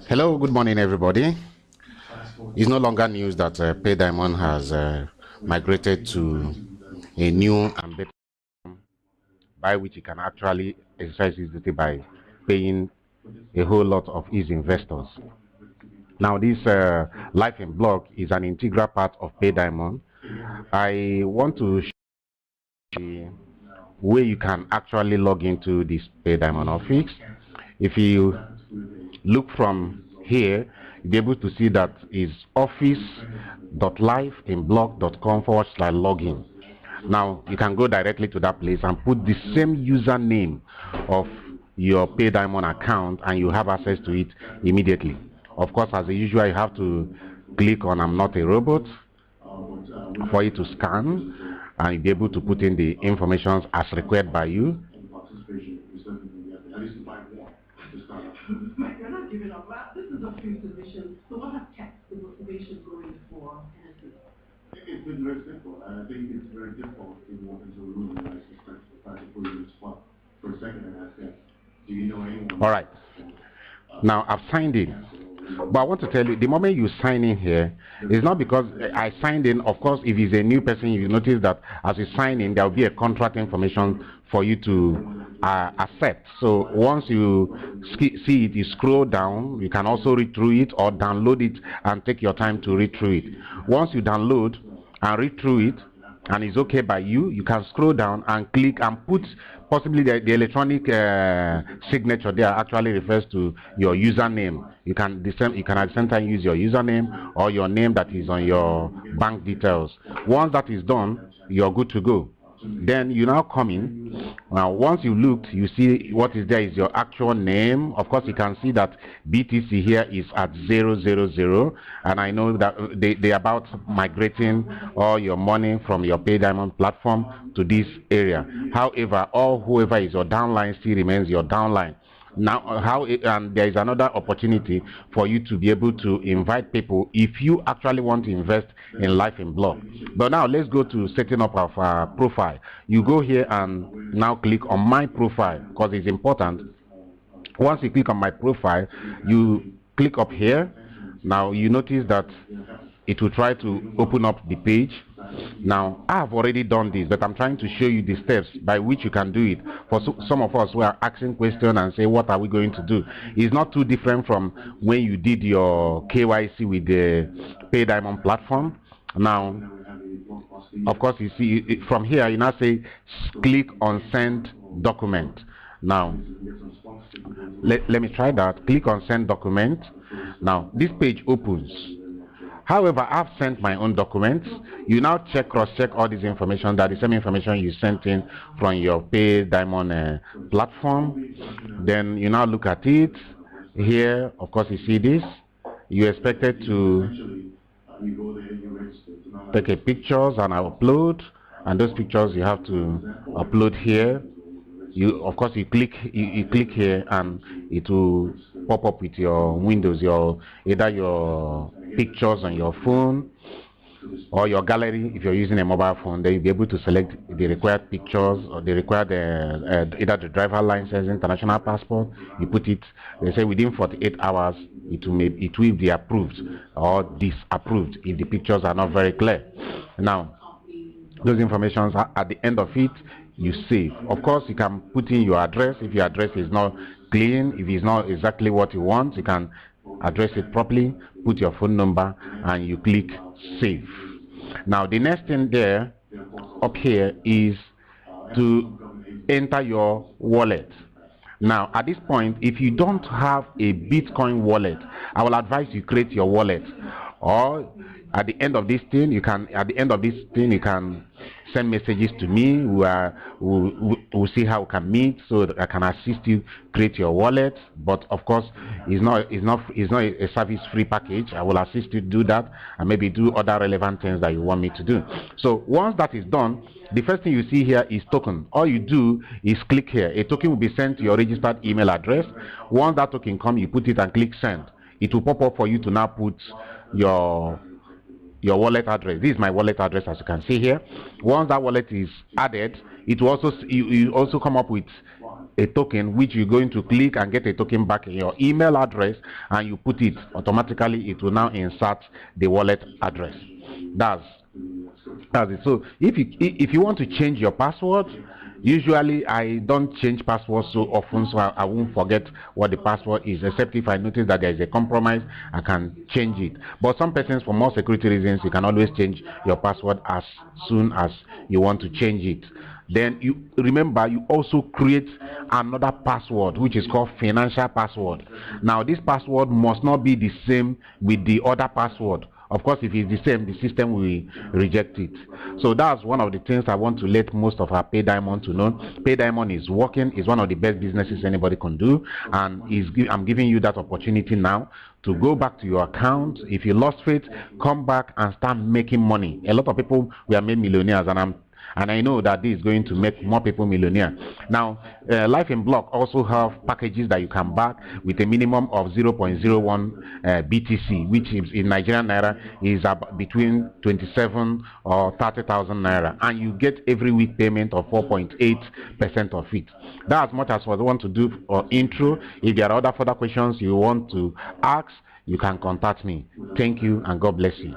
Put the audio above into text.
Hello, good morning, everybody. It's no longer news that PayDiamond has migrated to a new and better by which you can actually exercise his duty by paying a whole lot of his investors. Now, this Life in Block is an integral part of PayDiamond. I want to show you where you can actually log into this PayDiamond office. If you look from here, you'll be able to see that is office.lifeinblock.com/login. Now you can go directly to that place and put the same username of your PayDiamond account and you have access to it immediately. Of course, as usual, you have to click on I'm not a robot for you to scan and you'll be able to put in the information as required by you. You're not giving up. This is a free position, so what has kept the motivation going for NSC? It's been very simple. I think it's very difficult to walk into a room and I suspect the fact to put you in a spot for a second and ask them, do you know anyone? All right. Now I've signed in. But I want to tell you, the moment you sign in here, it's not because I signed in. Of course, if it's a new person, you notice that as you sign in, there will be a contract information for you to accept. So once you see it, you scroll down. You can also read through it or download it and take your time to read through it. Once you download and read through it, and it's okay by you, you can scroll down and click and put possibly the electronic signature there actually refers to your username. You can at the same time use your username or your name that is on your bank details. Once that is done, you're good to go. Then you now come in. Now once you looked, you see what is there is your actual name. Of course, you can see that BTC here is at 000, and I know that they about migrating all your money from your PayDiamond platform to this area. However, whoever is your downline still remains your downline. Now and there is another opportunity for you to be able to invite people if you actually want to invest in Life in Block. But now let's go to setting up of our profile. You go here and now click on my profile because it's important. Once you click on my profile, you click up here. Now you notice that it will try to open up the page. Now I have already done this, but I'm trying to show you the steps by which you can do it. For some of us who are asking questions and say what are we going to do, it's not too different from when you did your KYC with the PayDiamond platform. Now of course you see from here you now say click on send document. Now let me try that. Click on send document. Now this page opens. However, I've sent my own documents. You now cross-check all this information, that the same information you sent in from your PayDiamond platform. Then you now look at it. Here, of course, you see this. You expected to take a pictures and upload, and those pictures you have to upload here. Of course, you click here, and it will pop up with your windows, either your pictures on your phone or your gallery. If you're using a mobile phone, then you'll be able to select the required pictures or the required either the driver license, international passport. You put it. They say within 48 hours it will be approved or disapproved if the pictures are not very clear. Now those informations are at the end of it, you save. Of course, you can put in your address. If your address is not clean, if it's not exactly what you want, you can address it properly, put your phone number, and you click save. Now the next thing there up here is to enter your wallet. Now at this point, if you don't have a Bitcoin wallet, I will advise you create your wallet, or at the end of this thing you can send messages to me. We'll see how we can meet so that I can assist you create your wallet. But of course, it's not a service free package. I will assist you to do that and maybe do other relevant things that you want me to do. So once that is done, the first thing you see here is token. All you do is click here. A token will be sent to your registered email address. Once that token comes, you put it and click send. It will pop up for you to now put your wallet address. This is my wallet address, as you can see here. Once that wallet is added, it will also you also come up with a token which you're going to click and get a token back in your email address, and you put it automatically. It will now insert the wallet address. That's it. So if you want to change your password, usually I don't change passwords so often, so I won't forget what the password is, except if I notice that there is a compromise, I can change it. But some persons, for more security reasons, you can always change your password as soon as you want to change it. Then you remember, you also create another password which is called financial password. Now this password must not be the same with the other password. Of course, if it's the same, the system will reject it. So that's one of the things I want to let most of our Pay Diamond to know. Pay Diamond is working, is one of the best businesses anybody can do, and I'm giving you that opportunity now to go back to your account. If you lost faith, come back and start making money. A lot of people were made millionaires, and I know that this is going to make more people millionaire. Now, lifeinblock also have packages that you can back with a minimum of 0.01 BTC, which is in Nigerian naira is between 27 or 30,000 naira, and you get every week payment of 4.8% of it. That's as much as what I want to do for intro. If there are other further questions you want to ask, you can contact me. Thank you, and God bless you.